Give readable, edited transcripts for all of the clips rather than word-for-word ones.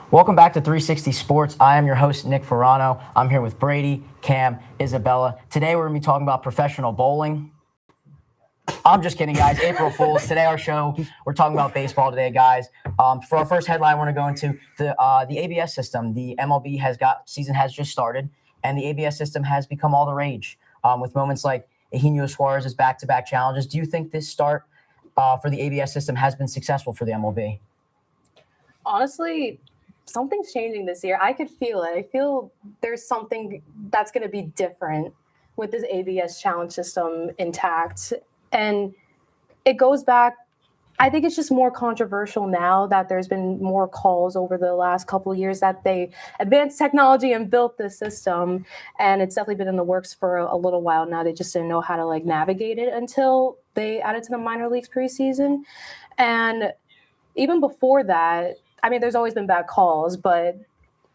Welcome back to 360 Sports. I am your host, Nick Ferrano. I'm here with Brady, Cam, Isabella. Today we're going to be talking about professional bowling. I'm just kidding, guys. April Fools. Today our show, we're talking about baseball today, guys. For our first headline, we're going to go into the ABS system. The MLB season has just started, and the ABS system has become all the rage with moments like Eugenio Suarez's back-to-back challenges. Do you think this start for the ABS system has been successful for the MLB? Honestly, something's changing this year. I could feel it. I feel there's something that's going to be different with this ABS challenge system intact. And it goes back, I think it's just more controversial now that there's been more calls over the last couple of years that they advanced technology and built this system. And it's definitely been in the works for a little while now. They just didn't know how to navigate it until they added to the minor leagues preseason. And even before that, I mean, there's always been bad calls, but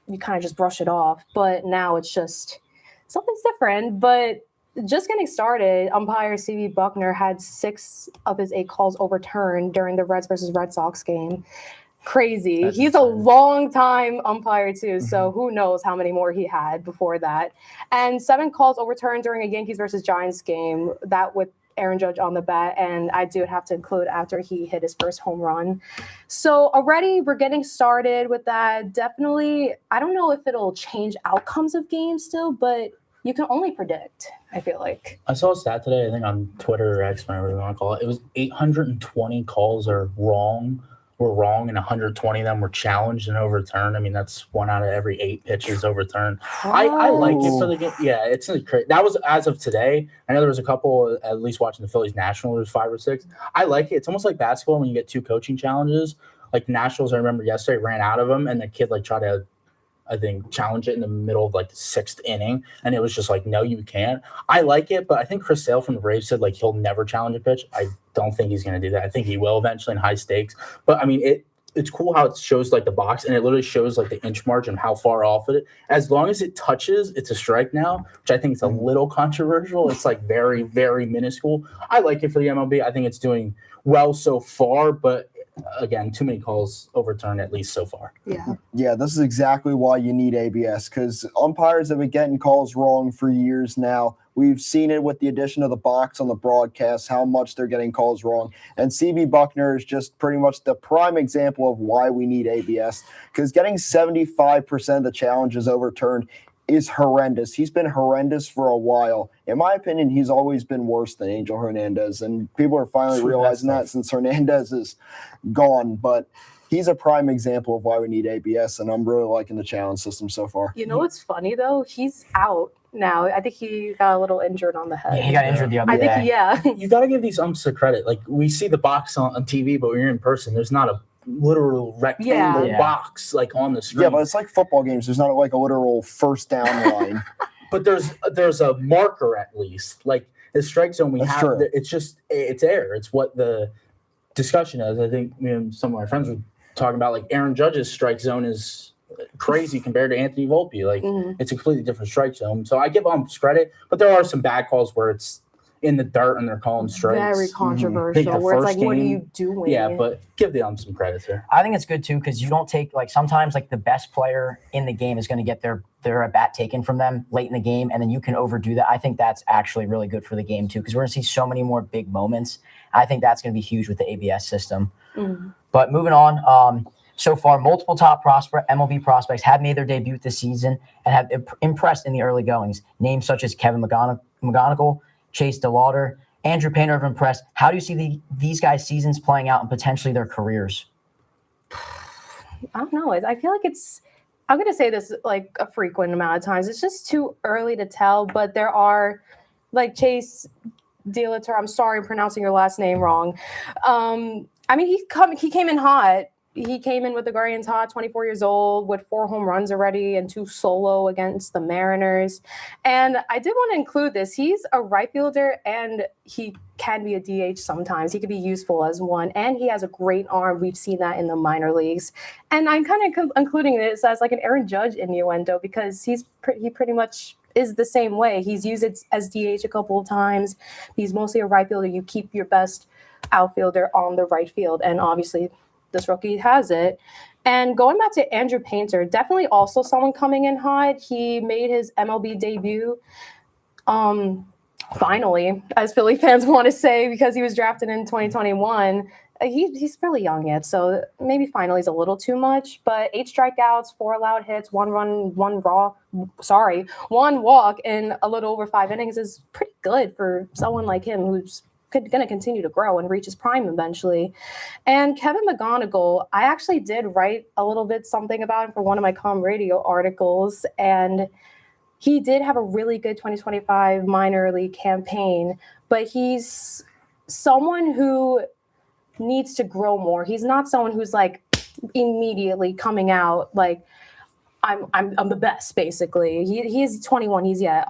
you kind of just brush it off. But now it's just something's different. But just getting started, umpire C.B. Buckner had 6 of his 8 calls overturned during the Reds versus Red Sox game. Crazy. He's insane. A long-time umpire, too, so who knows how many more he had before that. And 7 calls overturned during a Yankees versus Giants game, that with Aaron Judge on the bat, and I do have to include after he hit his first home run. So already we're getting started with that. Definitely, I don't know if it'll change outcomes of games still, but you can only predict, I feel like. I saw a stat today, I think on Twitter or X, whatever you want to call it. It was 820 calls were wrong, and 120 of them were challenged and overturned. I mean, that's 1 out of every 8 pitches overturned. I like it for the game. Yeah, it's crazy. That was as of today. I know there was a couple, at least watching the Phillies Nationals, there's 5 or 6. I like it. It's almost like basketball when you get 2 coaching challenges. Like Nationals, I remember yesterday, ran out of them, and the kid tried to, I think, challenge it in the middle of the 6th inning, and it was just no, you can't. I like it, but I think Chris Sale from the Braves said he'll never challenge a pitch. I don't think he's going to do that. I think he will eventually in high stakes. But I mean, it's cool how it shows the box, and it literally shows the inch margin, how far off it is. As long as it touches, it's a strike now, which I think is a little controversial. It's very, very minuscule. I like it for the MLB. I think it's doing well so far, but again, too many calls overturned, at least so far. Yeah, this is exactly why you need ABS, because umpires have been getting calls wrong for years now. We've seen it with the addition of the box on the broadcast, how much they're getting calls wrong. And CB Buckner is just pretty much the prime example of why we need ABS, because getting 75% of the challenges overturned is horrendous. He's been horrendous for a while. In my opinion, he's always been worse than Angel Hernandez, and people are finally realizing that since Hernandez is gone. But he's a prime example of why we need ABS, and I'm really liking the challenge system so far. You know what's funny, though? He's out now. I think he got a little injured on the head. Yeah, he got injured the other day. I think, You got to give these umps the credit. We see the box on TV, but when you're in person, there's not a literal rectangle box on the screen. Yeah, but it's like football games. There's not a literal first down line. But there's a marker at least. The strike zone it's air. It's what the discussion is. I think some of my friends were talking about Aaron Judge's strike zone is crazy compared to Anthony Volpe. It's a completely different strike zone. So I give umps credit, but there are some bad calls where it's in the dirt and they're calling strikes. Very controversial. Where it's what are you doing? Yeah, but give the umps some credit here. I think it's good too, because you don't take sometimes the best player in the game is going to get their at bat taken from them late in the game, and then you can overdo that. I think that's actually really good for the game too, because we're going to see so many more big moments. I think that's going to be huge with the ABS system. But moving on, so far, multiple top MLB prospects have made their debut this season and have impressed in the early goings. Names such as Kevin McGonigal, Chase DeLauder, Andrew Painter have impressed. How do you see these guys' seasons playing out and potentially their careers? I don't know. I feel like I'm going to say this a frequent amount of times. It's just too early to tell, but there are Chase DeLauder. I'm sorry I'm pronouncing your last name wrong. I mean, he came in hot. He came in with the Guardians hot, 24 years old, with 4 home runs already and 2 solo against the Mariners. And I did want to include this. He's a right fielder, and he can be a DH sometimes. He could be useful as one, and he has a great arm. We've seen that in the minor leagues. And I'm kind of including this as an Aaron Judge innuendo, because he pretty much is the same way. He's used it as DH a couple of times. He's mostly a right fielder. You keep your best outfielder on the right field, and obviously this rookie has it. And going back to Andrew Painter, definitely also someone coming in hot. He made his MLB debut. Finally, as Philly fans want to say, because he was drafted in 2021. He's really young yet, so maybe finally is a little too much. But 8 strikeouts, 4 allowed hits, 1 run, 1 walk in a little over 5 innings is pretty good for someone like him who's going to continue to grow and reach his prime eventually. And Kevin McGonigal, I actually did write a little bit something about him for one of my Com Radio articles, and he did have a really good 2025 minor league campaign, but he's someone who needs to grow more. He's not someone who's like immediately coming out like I'm the best. Basically, he's 21. He's a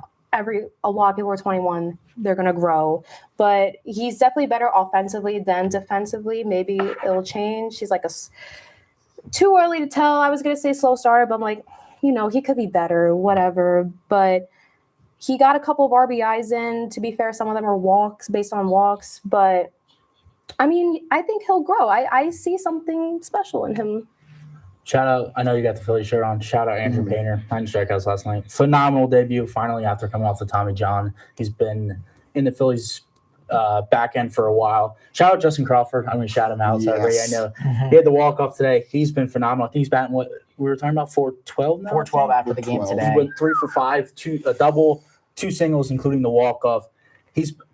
lot of people are 21. They're gonna grow, but he's definitely better offensively than defensively. Maybe it'll change. He's like too early to tell. I was gonna say slow starter, but I'm like, he could be better, whatever. But he got a couple of RBIs in. To be fair, some of them are walks, based on walks. But, I mean, I think he'll grow. I see something special in him. Shout out, I know you got the Philly shirt on. Shout out Andrew Painter, 9 strikeouts last night. Phenomenal debut, finally, after coming off the Tommy John. He's been in the Phillies back end for a while. Shout out Justin Crawford. I'm going to shout him out. Yes. I know he had the walk-off today. He's been phenomenal. I think he's batting what we were talking about, 412 now? 412 after the game today. He went 3 for 5, a double, 2 singles, including the walk-off.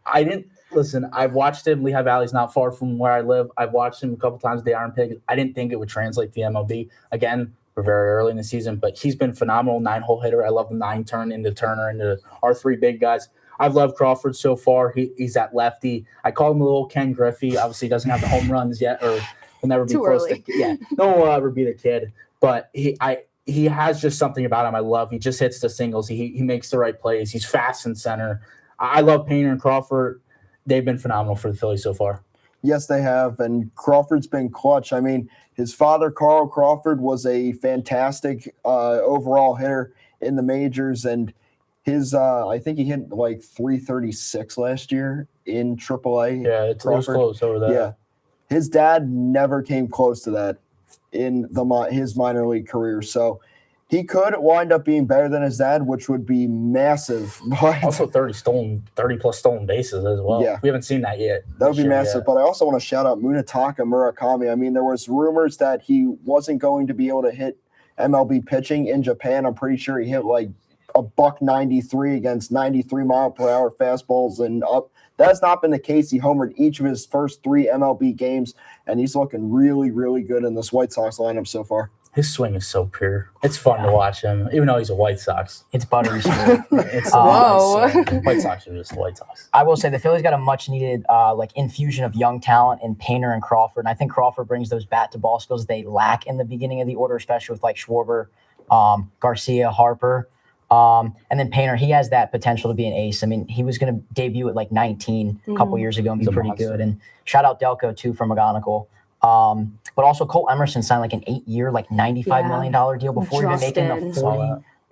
I've watched him. Lehigh Valley's not far from where I live. I've watched him a couple times at the Iron Pig. I didn't think it would translate to the MLB. Again, we're very early in the season, but he's been phenomenal. 9-hole hitter. I love the 9 turn into Turner, into our 3 big guys. I've loved Crawford so far. He's that lefty. I call him a little Ken Griffey. Obviously, he doesn't have the home runs yet, or will never be Too close early. No one will ever be the kid. But he has just something about him I love. He just hits the singles. He makes the right plays. He's fast in center. I love Painter and Crawford. They've been phenomenal for the Phillies so far. Yes, they have. And Crawford's been clutch. I mean, his father, Carl Crawford, was a fantastic overall hitter in the majors. And his, I think he hit like 336 last year in AAA. Yeah, it was close over there. Yeah. His dad never came close to that in his minor league career. So he could wind up being better than his dad, which would be massive. But also 30 plus stolen bases as well. Yeah. We haven't seen that yet. That would be massive. But I also want to shout out Munetaka Murakami. I mean, there was rumors that he wasn't going to be able to hit MLB pitching in Japan. I'm pretty sure he hit like a $193 against 93-mile-per-hour fastballs and up. That's not been the case. He homered each of his first 3 MLB games, and he's looking really, really good in this White Sox lineup so far. His swing is so pure. It's fun to watch him, even though he's a White Sox. It's buttery smooth. Whoa. White Sox are just White Sox. I will say the Phillies got a much-needed infusion of young talent in Painter and Crawford. And I think Crawford brings those bat-to-ball skills they lack in the beginning of the order, especially with like Schwarber, Garcia, Harper. And then Painter, he has that potential to be an ace. I mean, he was going to debut at like 19 a couple years ago and be pretty good. And shout out Delco, too, from McGonigal. But also Cole Emerson signed like an 8-year, like $95 million deal before even making the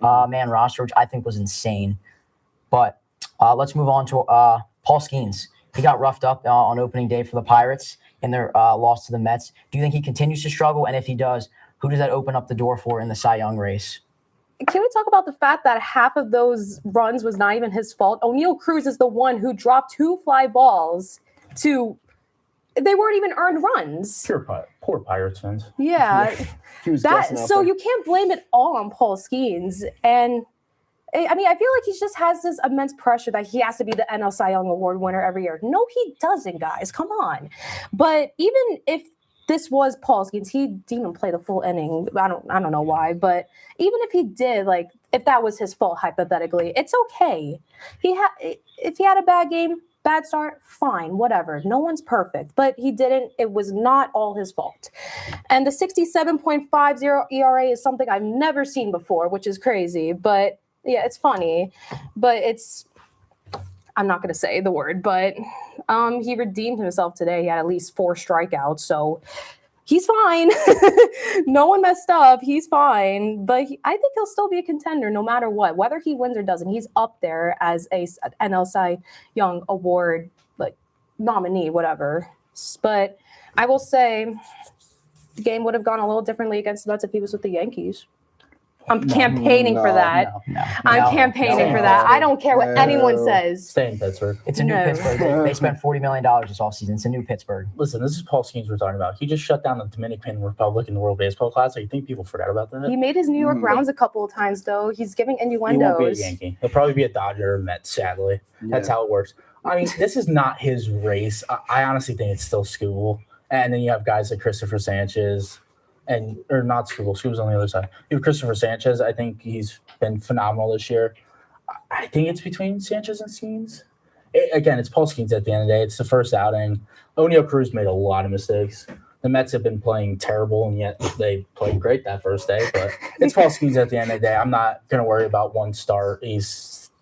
40-man roster, which I think was insane. But let's move on to Paul Skeens. He got roughed up on opening day for the Pirates in their loss to the Mets. Do you think he continues to struggle? And if he does, who does that open up the door for in the Cy Young race? Can we talk about the fact that half of those runs was not even his fault? O'Neal Cruz is the one who dropped 2 fly balls they weren't even earned runs. Poor Pirates fans. Yeah. He was So you can't blame it all on Paul Skeens. And I mean, I feel like he just has this immense pressure that he has to be the NL Cy Young Award winner every year. No, he doesn't, guys. Come on. But even if this was Paul Skeens, he didn't even play the full inning. I don't know why, but even if he did, like if that was his fault hypothetically, it's okay. If he had a bad game, bad start, fine, whatever. No one's perfect, but he didn't. It was not all his fault. And the 67.50 ERA is something I've never seen before, which is crazy. But yeah, it's funny. But I'm not going to say the word, but he redeemed himself today. He had at least 4 strikeouts, so he's fine. No one messed up. He's fine. But I think he'll still be a contender no matter what. Whether he wins or doesn't, he's up there as a NL Cy Young Award nominee, whatever. But I will say game would have gone a little differently against the Mets if he was with the Yankees. I'm campaigning for that. No. I'm campaigning for that. I don't care what anyone says. Stay in Pittsburgh. It's a new Pittsburgh. They spent $40 million this offseason. It's a new Pittsburgh. Listen, this is Paul Skeens we're talking about. He just shut down the Dominican Republic in the World Baseball Classic. You think people forgot about that? He made his New York rounds a couple of times, though. He's giving He won't be a innuendos. Yankee. He'll probably be a Dodger or Met, sadly. That's how it works. I mean, this is not his race. I honestly think it's still Skubal. And then you have guys like Christopher Sanchez. Or not Skubal. Skubal's on the other side. You have Christopher Sanchez. I think he's been phenomenal this year. I think it's between Sanchez and Skeens. Again, it's Paul Skeens at the end of the day. It's the first outing. O'Neal Cruz made a lot of mistakes. The Mets have been playing terrible, and yet they played great that first day. But it's Paul Skeens at the end of the day. I'm not going to worry about one start.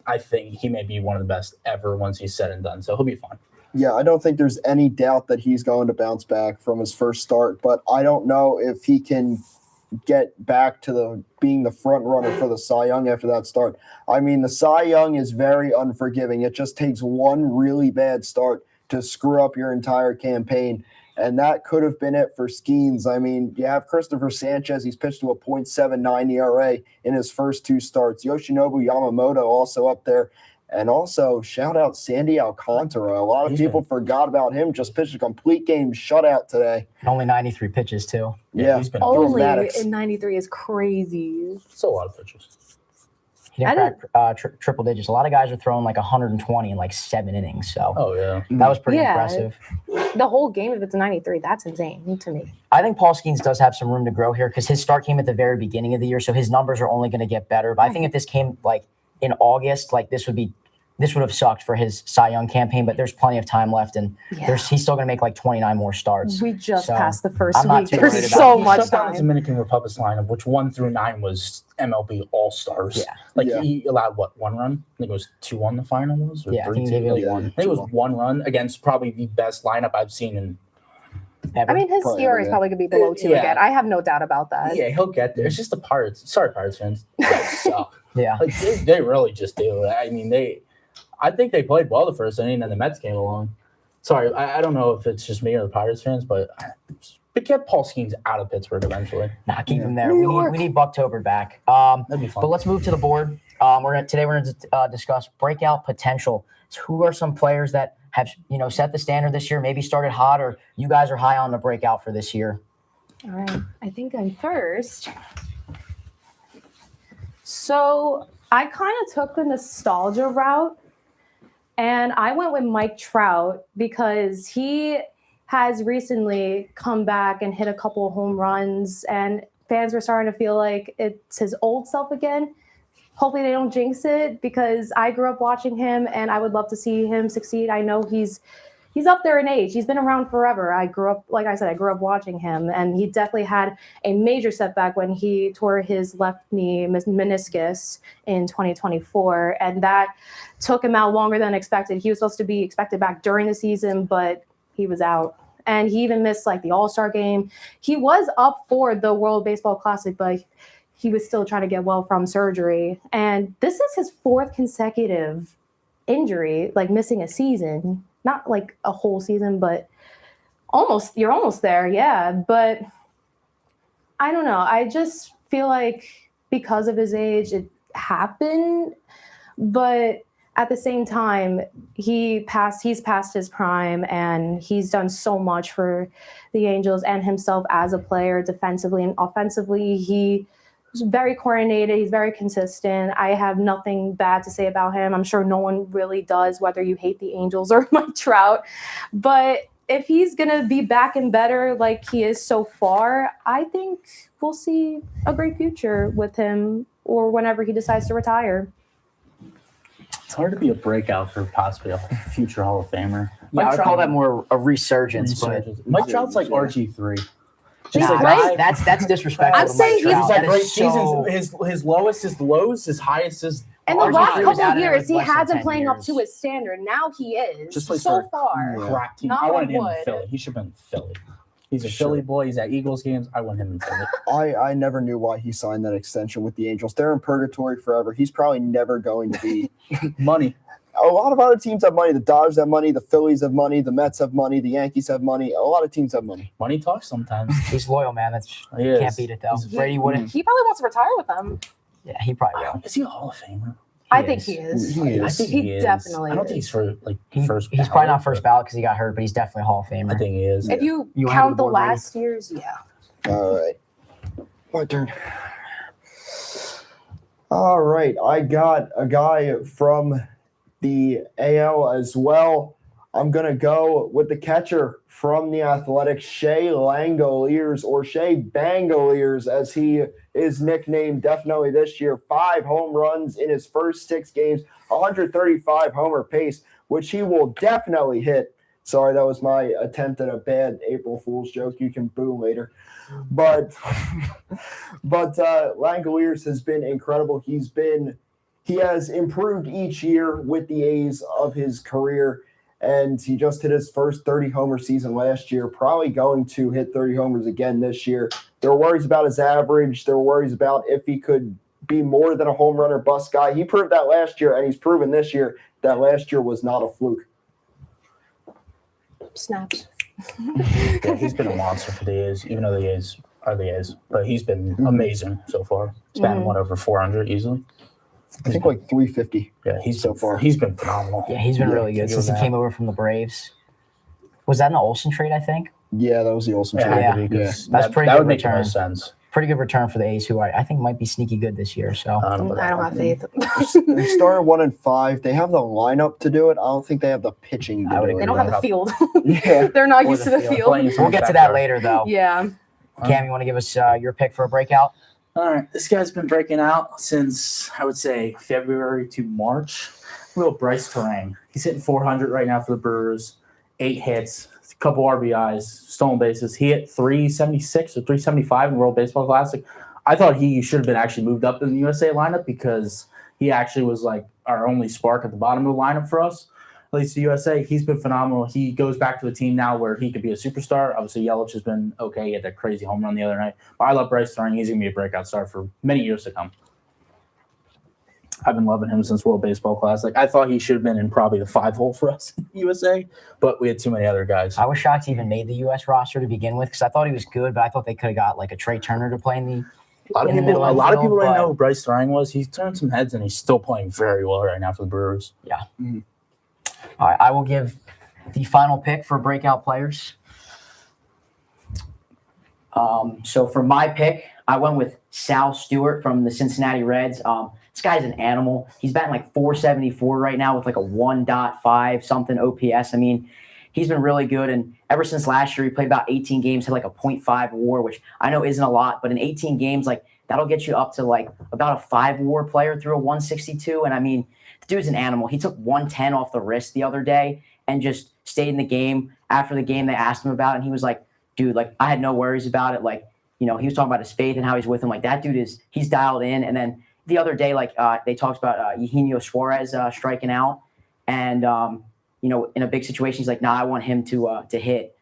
I think he may be one of the best ever once he's said and done. So he'll be fine. Yeah, I don't think there's any doubt that he's going to bounce back from his first start, but I don't know if he can get back to being the front runner for the Cy Young after that start. I mean, the Cy Young is very unforgiving. It just takes one really bad start to screw up your entire campaign, and that could have been it for Skeens. I mean, you have Christopher Sanchez. He's pitched to a .79 ERA in his first two starts. Yoshinobu Yamamoto also up there. And also, shout out Sandy Alcantara. A lot of people forgot about him. Just pitched a complete game shutout today. Only 93 pitches, too. Yeah. He's been Only Dramatics. in 93 is crazy. It's a lot of pitches. He didn't crack triple digits. A lot of guys are throwing like 120 in like 7 innings. So that was pretty impressive. The whole game, if it's 93, that's insane to me. I think Paul Skeens does have some room to grow here because his start came at the very beginning of the year. So his numbers are only going to get better. But I think if this came like in August, like this would have sucked for his Cy Young campaign, but there's plenty of time left, and he's still going to make like 29 more starts. We just passed the first I'm not week. too There's worried so about it. much Shut down the time. Dominican Republic's lineup, which 1 through 9 was MLB All-Stars. Yeah. He allowed, one run? I think it was 2-1 the final was? Or Yeah, I think he 3-2? gave it Yeah. one. I think it was 1 run against probably the best lineup I've seen in. Ever. I mean, his Probably, ERA is yeah. probably going to be below 2 Yeah. again. I have no doubt about that. Yeah, he'll get there. It's just the Pirates. Sorry, Pirates fans. They suck. Yeah. Like, they really just do. I mean, I think they played well the first inning, and the Mets came along. Sorry, I don't know if it's just me or the Pirates fans, but get Paul Skeens out of Pittsburgh eventually. Nah, keep him there. New We need Bucktober back. That'd be fun. But let's move to the board. We're going to discuss breakout potential. So who are some players that have set the standard this year, maybe started hot, or you guys are high on the breakout for this year? All right. I think I'm first. So I kind of took the nostalgia route, and I went with Mike Trout because he has recently come back and hit a couple of home runs, and fans were starting to feel like it's his old self again. Hopefully they don't jinx it because I grew up watching him, and I would love to see him succeed. I know he's up there in age. He's been around forever. I grew up watching him, and he definitely had a major setback when he tore his left knee meniscus in 2024, and that took him out longer than expected. He was supposed to be expected back during the season, but he was out. And he even missed like the All-Star game. He was up for the World Baseball Classic, but he was still trying to get well from surgery. And this is his 4th consecutive injury, like missing a season. Not like a whole season, but you're almost there. Yeah. But I don't know. I just feel like because of his age, it happened. But at the same time, he's past his prime, and he's done so much for the Angels and himself as a player, defensively and offensively. He was very coordinated. He's very consistent. I have nothing bad to say about him. I'm sure no one really does, whether you hate the Angels or Mike Trout. But if he's going to be back and better like he is so far, I think we'll see a great future with him or whenever he decides to retire. It's hard to be a breakout for possibly a future Hall of Famer. Yeah, I would call that more a resurgence. Mike Trout's like RG3. He's But great. that's disrespectful. I'm to saying Mike he's Trout. He's That had great is so- seasons. His lowest is lows. His highest is. And the RG3 last was couple out of of there years, with he less than hasn't 10 playing up years. to his standard. Now he is. Just plays so for- far. Crap team. Knock I on wanted him in wood. Philly. He should have been in Philly. He's a Sure. Philly boy. He's at Eagles games. I want him in Philly. I never knew why he signed that extension with the Angels. They're in purgatory forever. He's probably never going to be. Money. a lot of other teams have money. The Dodgers have money. The Phillies have money. The Mets have money. The Yankees have money. A lot of teams have money. Money talks sometimes. He's loyal, man. That's He is. can't beat it though. He's- Brady wouldn't. He probably wants to retire with them. Yeah, he probably will. Is he a Hall of Famer? I think he is. He I is. think He he is. definitely I don't think is. he's for like He's first. probably ballot, not first but ballot because he got hurt, but he's definitely a Hall of Famer. I think he is. If you You count handle the the board, Brady? last years, yeah. All right. My turn. All right. I got a guy from the AL as well. I'm going to go with the catcher from the Athletics, Shea Langoliers, or Shea Bangoliers, as he is nicknamed definitely this year. 5 home runs in his first 6 games, 135 homer pace, which he will definitely hit. Sorry, that was my attempt at a bad April Fool's joke. You can boo later. But Langoliers has been incredible. He has improved each year with the A's of his career, and he just hit his first 30 homer season last year. Probably going to hit 30 homers again this year. There were worries about his average. There were worries about if he could be more than a home run or bust guy. He proved that last year, and he's proven this year that last year was not a fluke. Snaps. Yeah, he's been a monster for the A's, even though the A's are the A's. But he's been amazing so far. He's batting one over 400 easily. I think like 350. Yeah, he's So been, far. he's been phenomenal. Yeah, he's been really give good him since he that. came over from the Braves. Was that an Olsen trade? I think Yeah, that was the Olsen Yeah, trade. Yeah. because That's that, pretty that good would make the return. most sense. pretty good return for the A's, who I think might be sneaky good this year. So I don't know. I don't have faith. They started 1-5. They have the lineup to do it. I don't think they have the pitching to I would do agree. They it. don't have the field. Yeah. They're not Or used the to the field. field. Playing we'll get to that later, though. Yeah. Cam, you want to give us your pick for a breakout? All right, this guy's been breaking out since I would say February to March. Little Bryce Terang. He's hitting 400 right now for the Brewers. 8 hits, a couple RBIs, stolen bases. He hit 376 or 375 in World Baseball Classic. I thought he should have been actually moved up in the USA lineup because he actually was like our only spark at the bottom of the lineup for us, at least the USA. He's been phenomenal. He goes back to a team now where he could be a superstar. Obviously, Yelich has been okay. He had that crazy home run the other night. But I love Bryce Terang. He's going to be a breakout star for many years to come. I've been loving him since World Baseball Classic. I thought he should have been in probably the 5-hole for us in the USA, but we had too many other guys. I was shocked he even made the U.S. roster to begin with because I thought he was good, but I thought they could have got like a Trey Turner to play in the. A lot of in the people, middle a of the lot of field, people didn't but- know who Bryce Terang was. He's turned some heads, and he's still playing very well right now for the Brewers. All right, I will give the final pick for breakout players. So for my pick, I went with Sal Stewart from the Cincinnati Reds. This guy's an animal. He's batting like 474 right now with like a 1.5 something OPS. I mean, he's been really good. And ever since last year, he played about 18 games, had like a 0.5 WAR, which I know isn't a lot, but in 18 games, like that'll get you up to like about a 5 WAR player through a 162. And I mean, the dude's an animal. He took 110 off the wrist the other day and just stayed in the game. After the game, they asked him about it, and he was like, dude, like I had no worries about it. Like, you know, he was talking about his faith and how he's with him. Like that dude he's dialed in. And then the other day, like they talked about Eugenio Suarez striking out. And, you know, in a big situation, he's like, nah, I want him to hit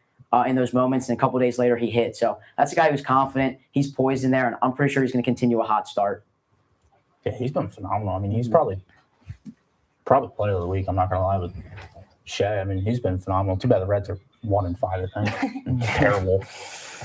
in those moments. And a couple of days later, he hit. So that's a guy who's confident. He's poised in there, and I'm pretty sure he's going to continue a hot start. Yeah, he's been phenomenal. I mean, he's probably player of the week. I'm not gonna lie with Shea. I mean, he's been phenomenal. Too bad the Reds are 1-5. I think terrible.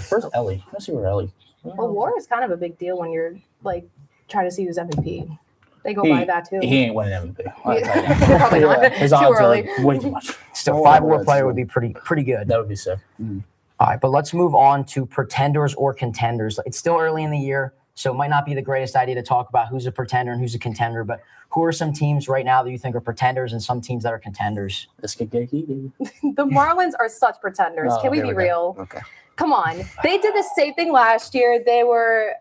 Where's Ellie? Let's see where Ellie. Well, WAR is kind of a big deal when you're like trying to see who's MVP. They go He- by that too. He ain't winning MVP. Yeah. Probably not. Yeah. His Too odds early. are way too much. Still, Oh, 5 WAR that's player cool. would be pretty good. That would be sick. All right, but let's move on to pretenders or contenders. It's still early in the year, so it might not be the greatest idea to talk about who's a pretender and who's a contender, but who are some teams right now that you think are pretenders and some teams that are contenders? This could get heated. The Marlins are such pretenders. Oh, Can we here be we real? Okay. Come on. They did the same thing last year. They were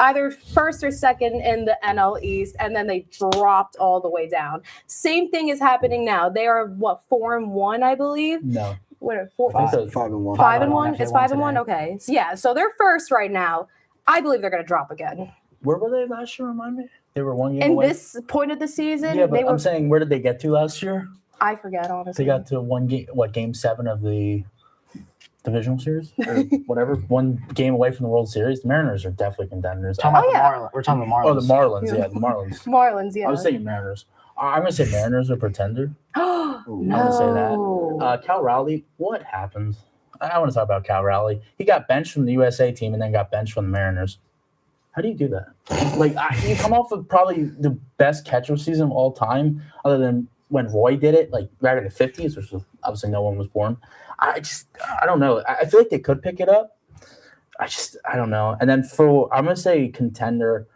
either first or second in the NL East, and then they dropped all the way down. Same thing is happening now. They are, 4-1, I believe? No. What are 4? I think 5-1. 5-1? after It's they won 5-1? today. Okay. So, yeah, so they're first right now. I believe they're going to drop again. Where were they last year? Remind me. They were 1 game In away. this point of the season, Yeah, but they were. I'm saying, where did they get to last year? I forget, honestly. They got to game 7 of the divisional series or whatever. 1 game away from the World Series. The Mariners are definitely contenders. We're talking about yeah. the Marlins. Oh, the Marlins. Yeah, the Marlins. Marlins, yeah. I was thinking Mariners. I'm gonna say Mariners are pretender. No. I'm gonna say that. Cal Raleigh, what happened? I want to talk about Cal Raleigh. He got benched from the USA team and then got benched from the Mariners. How do you do that? Like, you come off of probably the best catcher season of all time, other than when Roy did it, like back in the 50s, which was obviously no one was born. I don't know. I feel like they could pick it up. I don't know. And then I'm gonna say contender.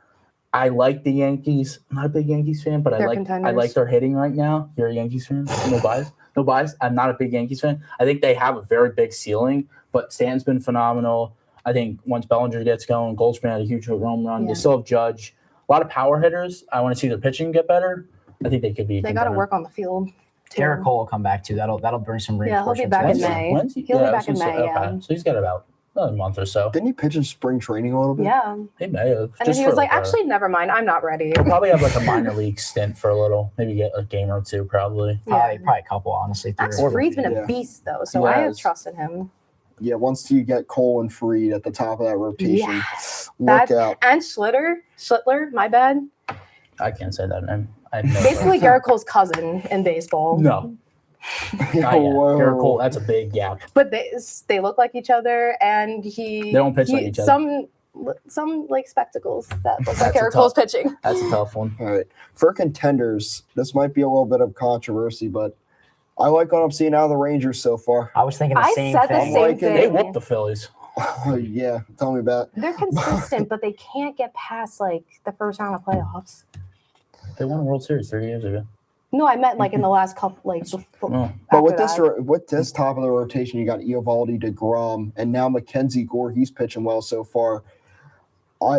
I like the Yankees. I'm not a big Yankees fan, but I like their hitting right now. You're a Yankees fan? No bias. No bias. I'm not a big Yankees fan. I think they have a very big ceiling, but Stan's been phenomenal. I think once Bellinger gets going, Goldschmidt had a huge home run. Yeah. They still have Judge. A lot of power hitters. I want to see their pitching get better. I think they could be. They got to work on the field. Garrett Cole will come back too. That'll bring some reinforcement. He'll be back in to May. When's he? He'll be back in May. Okay. Yeah. So he's got about another month or so. Didn't he pitch in spring training a little bit? Yeah. He may have. And then he was like, actually, never mind. I'm not ready. He'll probably have like a minor league stint for a little. Maybe get a game or two, probably. Probably a couple, honestly. Max Three. Fried's been Yeah. a beast, though, so I have trust in him. Yeah, once you get Cole and Fried at the top of that rotation, Yes. look out. And Schlittler, my bad. I can't say that name. I have no Basically, idea. Garrett Cole's cousin in baseball. No. Not yet. Whoa. Garrett Cole, that's a big gap. But they look like each other, and they don't pitch like each other. Some like spectacles that look That's like a Garrett tough- Cole's pitching. That's a tough one. All right. For contenders, this might be a little bit of controversy, but I like what I'm seeing out of the Rangers so far. I was thinking the I same said the thing. same Like it. thing. They whooped the Phillies. Yeah, tell me about it. They're consistent, but they can't get past like the first round of playoffs. They won a World Series 3 years ago. No, I meant like in the last couple, like. Oh. But with after this top of the rotation, you got Eovaldi, DeGrom, and now Mackenzie Gore. He's pitching well so far.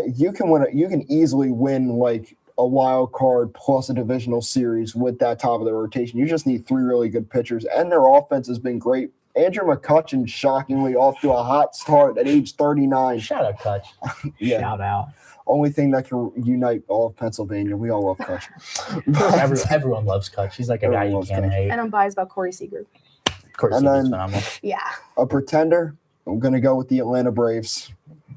You can easily win like a wild card plus a divisional series with that top of the rotation. You just need 3 really good pitchers, and their offense has been great. Andrew McCutchen, shockingly, off to a hot start at age 39. Shout out, Kutch. Yeah, Shout out. only thing that can unite all of Pennsylvania. We all love Kutch. Everyone loves Kutch. He's like a guy Everyone you loves can't Kutch. hate. And I'm biased about Corey Seager. Of course, And he's then- phenomenal. Yeah. A pretender, I'm going to go with the Atlanta Braves.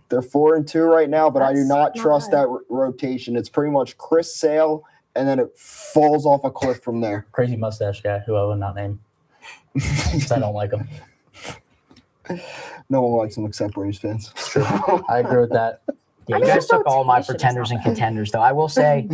They're 4-2 right now, but I do That's not not trust bad. that rotation. It's pretty much Chris Sale, and then it falls off a cliff from there. Crazy mustache guy who I would not name. 'Cause I don't like him. No one likes him except Braves fans. I agree with that. Yeah, I you mean, guys took all my rotation is pretenders not and bad. contenders, though. I will say,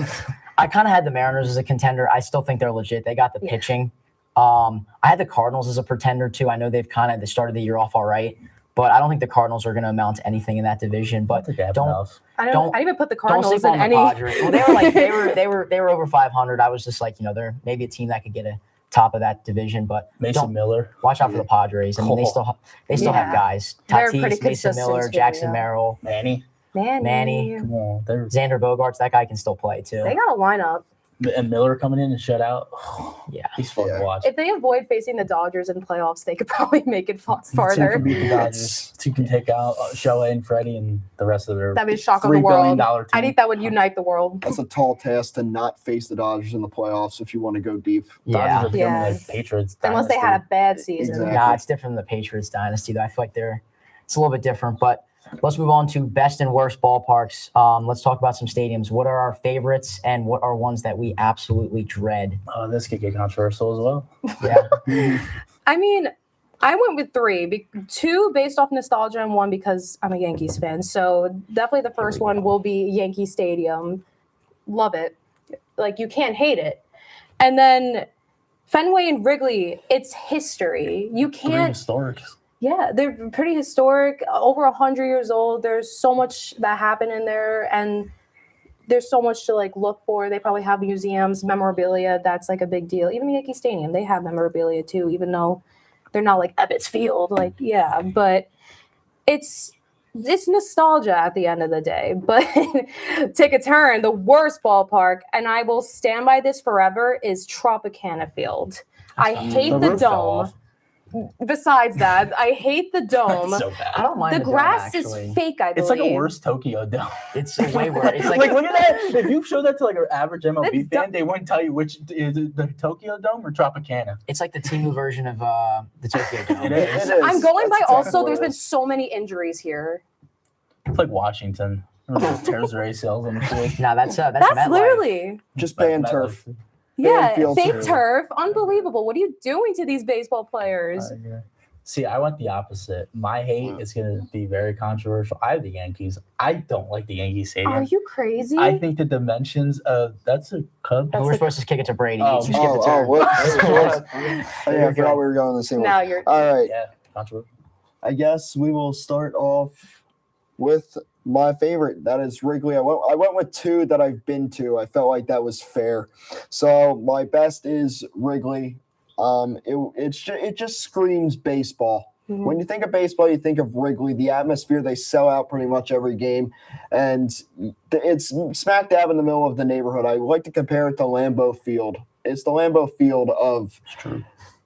I kind of had the Mariners as a contender. I still think they're legit. They got the Yeah. pitching. I had the Cardinals as a pretender too. I know they started the year off all right, but I don't think the Cardinals are going to amount to anything in that division. I But think they have don't- enough. I Don't- didn't even put the don't Cardinals sleep on in the any. Padres. Well, they were like they were over 500. I was just like, they're maybe a team that could get a top of that division, but Mason don't Miller. watch out for the Padres. I mean, they still Yeah. have guys. They're pretty Tatis, Mason consistent Miller, too, Jackson yeah. Merrill, Manny. Manny. Come on. They're, Xander Bogaerts. That guy can still play too. They got a lineup. and Miller coming in and shut out. Yeah. He's fun Yeah. to watch. If they avoid facing the Dodgers in playoffs, they could probably make it The two farther. can beat the Dodgers. Two can take out Shohei and Freddie and the rest of their That'd be a shock of $3 the billion world. team. I think that would unite the world. That's a tall task to not face the Dodgers in the playoffs if you want to go deep. Yeah. Dodgers are becoming Yeah. like Patriots. Unless they had a bad season. Exactly. Nah, it's different than the Patriots dynasty, though. I feel like it's a little bit different. But let's move on to best and worst ballparks. Let's talk about some stadiums. What are our favorites and what are ones that we absolutely dread? This could get controversial as well. Yeah. I mean, I went with 3, 2 based off nostalgia and 1 because I'm a Yankees fan. So definitely the first one will be Yankee Stadium. Love it. Like, you can't hate it. And then Fenway and Wrigley, it's history. You Three can't. historic. Yeah, they're pretty historic, over 100 years old. There's so much that happened in there, and there's so much to like look for. They probably have museums, memorabilia. That's like a big deal. Even the Yankee Stadium, they have memorabilia too, even though they're not like Ebbets Field. Like, yeah, but it's nostalgia at the end of the day. But take a turn. The worst ballpark, and I will stand by this forever, is Tropicana Field. I hate the roof fell dome. off. Besides that, I hate the dome. It's so I bad. don't mind The dome, grass actually. is fake, I believe. It's like a worse Tokyo Dome. It's way worse. It's like, like, look at that. If you show that to like an average MLB It's fan, they wouldn't tell you which is it the Tokyo Dome or Tropicana. it's like the Timu version of the Tokyo Dome. It is. I'm going by That's exactly also, what there's it been is. so many injuries here. It's like Washington. Tears their ACLs on the field. No, that's That's MetLife. literally. Just But ban MetLife- turf. Yeah, field fake turf. turf. Unbelievable. What are you doing to these baseball players? See, I went the opposite. My hate is going to be very controversial. I have the Yankees. I don't like the Yankee Stadium. Are you crazy? I think the dimensions of that's a Cub. That's We're like- supposed to kick it to Brady. Oh, you skipped the turn. whoops. Yeah, I forgot we were going the same way. Now you're. All right. controversial. I guess we will start off with my favorite. That is Wrigley. I went with two that I've been to. I felt like that was fair. So my best is Wrigley. It just screams baseball. Mhm. When you think of baseball, you think of Wrigley. The atmosphere, they sell out pretty much every game, and it's smack dab in the middle of the neighborhood. I like to compare it to Lambeau Field. It's the Lambeau Field of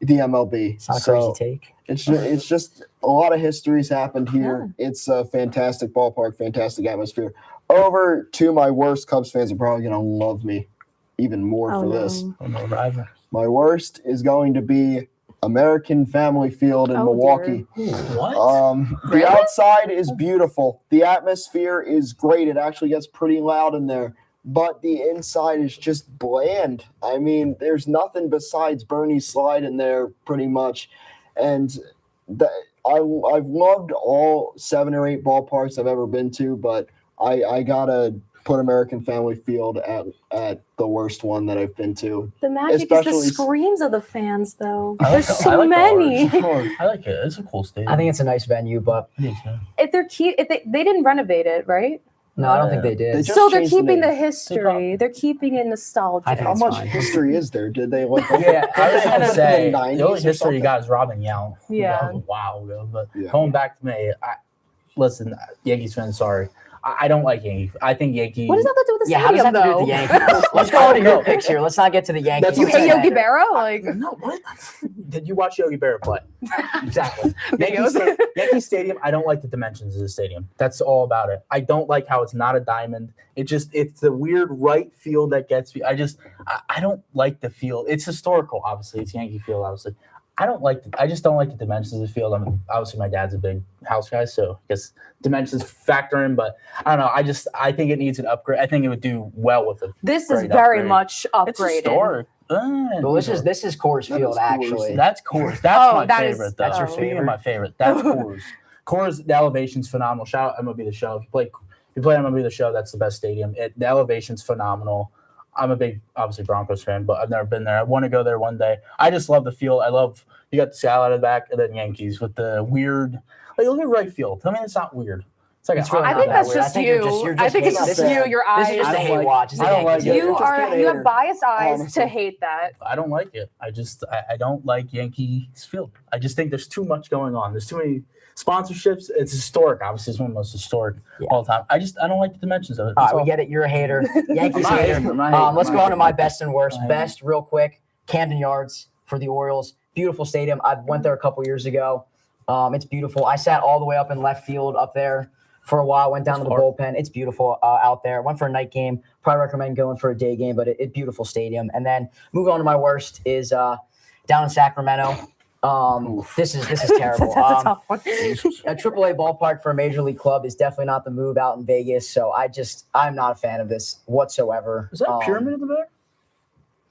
the MLB. It's not a crazy take. It's just a lot of history's happened here. Yeah. It's a fantastic ballpark, fantastic atmosphere. Over to my worst, Cubs fans are probably going to love me even more for this. My worst is going to be American Family Field in Milwaukee. What? The outside is beautiful. The atmosphere is great. It actually gets pretty loud in there. But the inside is just bland. I mean, there's nothing besides Bernie's slide in there pretty much. And I've loved all 7 or 8 ballparks I've ever been to, but I got to put American Family Field at the worst one that I've been to. The magic is the screams of the fans, though. There's so many. I like it. It's a cool stadium. I think it's a nice venue, but if they didn't renovate it, right? No, I don't think they did. So they're keeping the history. They're keeping it nostalgic. How much history is there? Did they like? Yeah, I was gonna say the the only history you got is Robin Young. Yeah. That was a while ago. But going back to me, listen, Yankees fans, sorry. I don't like Yankees. I think Yankees. What does that have to do with the how does stadium, that have to do with the Yankees? Let's go on to your picks here. Let's not get to the Yankees. You hate Yogi Berra? Like, no, what? Did you watch Yogi Berra play? Exactly. Yankee Stadium, I don't like the dimensions of the stadium. That's all about it. I don't like how it's not a diamond. It's the weird right field that gets me. I don't like the field. It's historical, obviously. It's Yankee Field, obviously. I just don't like the dimensions of the field. Obviously my dad's a big house guy, so I guess dimensions factor in, but I don't know. I think it needs an upgrade. I think it would do well with it. This is very much upgraded. It's historic. Well, this is Coors Field, actually. That's Coors. That's my favorite. That's your favorite. My favorite. That's Coors. Coors, the elevation's phenomenal. Shout out MLB The Show. If you play MLB The Show, that's the best stadium. The elevation's phenomenal. I'm a big, obviously, Broncos fan, but I've never been there. I want to go there one day. I just love the field. You got the Seattle out of the back, and then Yankees with the weird, look at right field. Tell me it's not weird. It's like I think that's just you. I think it's just you. Your eyes. This is just a hate watch. I don't like it. You have biased eyes to hate that. I don't like it. I don't like Yankees Field. I just think there's too much going on. There's too many sponsorships. It's historic. Obviously, it's one of the most historic all the time. I don't like the dimensions of it. All right, we get it. You're a hater. Yankees hater. Let's go on to my best and worst. Best, real quick. Camden Yards for the Orioles. Beautiful stadium. I went there a couple years ago. It's beautiful. I sat all the way up in left field up there for a while. Went down to the bullpen. It's beautiful out there. Went for a night game. Probably recommend going for a day game, but it's beautiful stadium. And then moving on to my worst is down in Sacramento. This is terrible. That's a tough one. A AAA ballpark for a major league club is definitely not the move out in Vegas. So I'm not a fan of this whatsoever. Is that a pyramid in the back?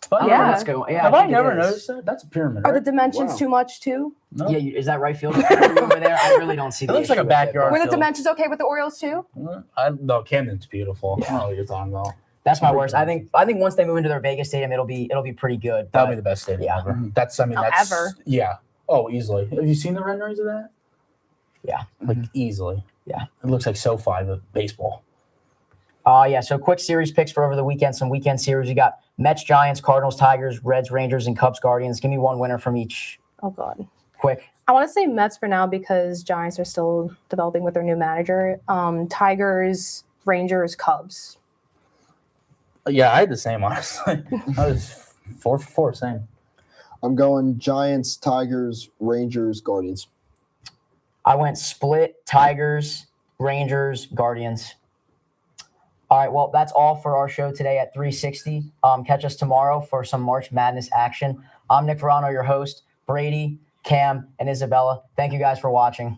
Have I never noticed that? That's a pyramid. Are the dimensions too much too? No. Yeah, is that right field over there? I really don't see. It looks like a backyard. Were the dimensions okay with the Orioles too? No, Camden's beautiful. I don't know what you're talking about. That's my worst. I think once they move into their Vegas stadium, it'll be pretty good. That'll be the best stadium ever. That's ever. Yeah. Oh, easily. Have you seen the renderings of that? Yeah. Easily. Yeah. It looks like SoFi, but baseball. So quick series picks for over the weekend. Some weekend series. You got Mets, Giants, Cardinals, Tigers, Reds, Rangers, and Cubs, Guardians. Give me one winner from each. Oh, God. Quick. I want to say Mets for now because Giants are still developing with their new manager. Tigers, Rangers, Cubs. Yeah, I had the same, honestly. I was 4-4, same. I'm going Giants, Tigers, Rangers, Guardians. I went split, Tigers, Rangers, Guardians. All right, well, that's all for our show today at 360. Catch us tomorrow for some March Madness action. I'm Nick Verano, your host. Brady, Cam, and Isabella. Thank you guys for watching.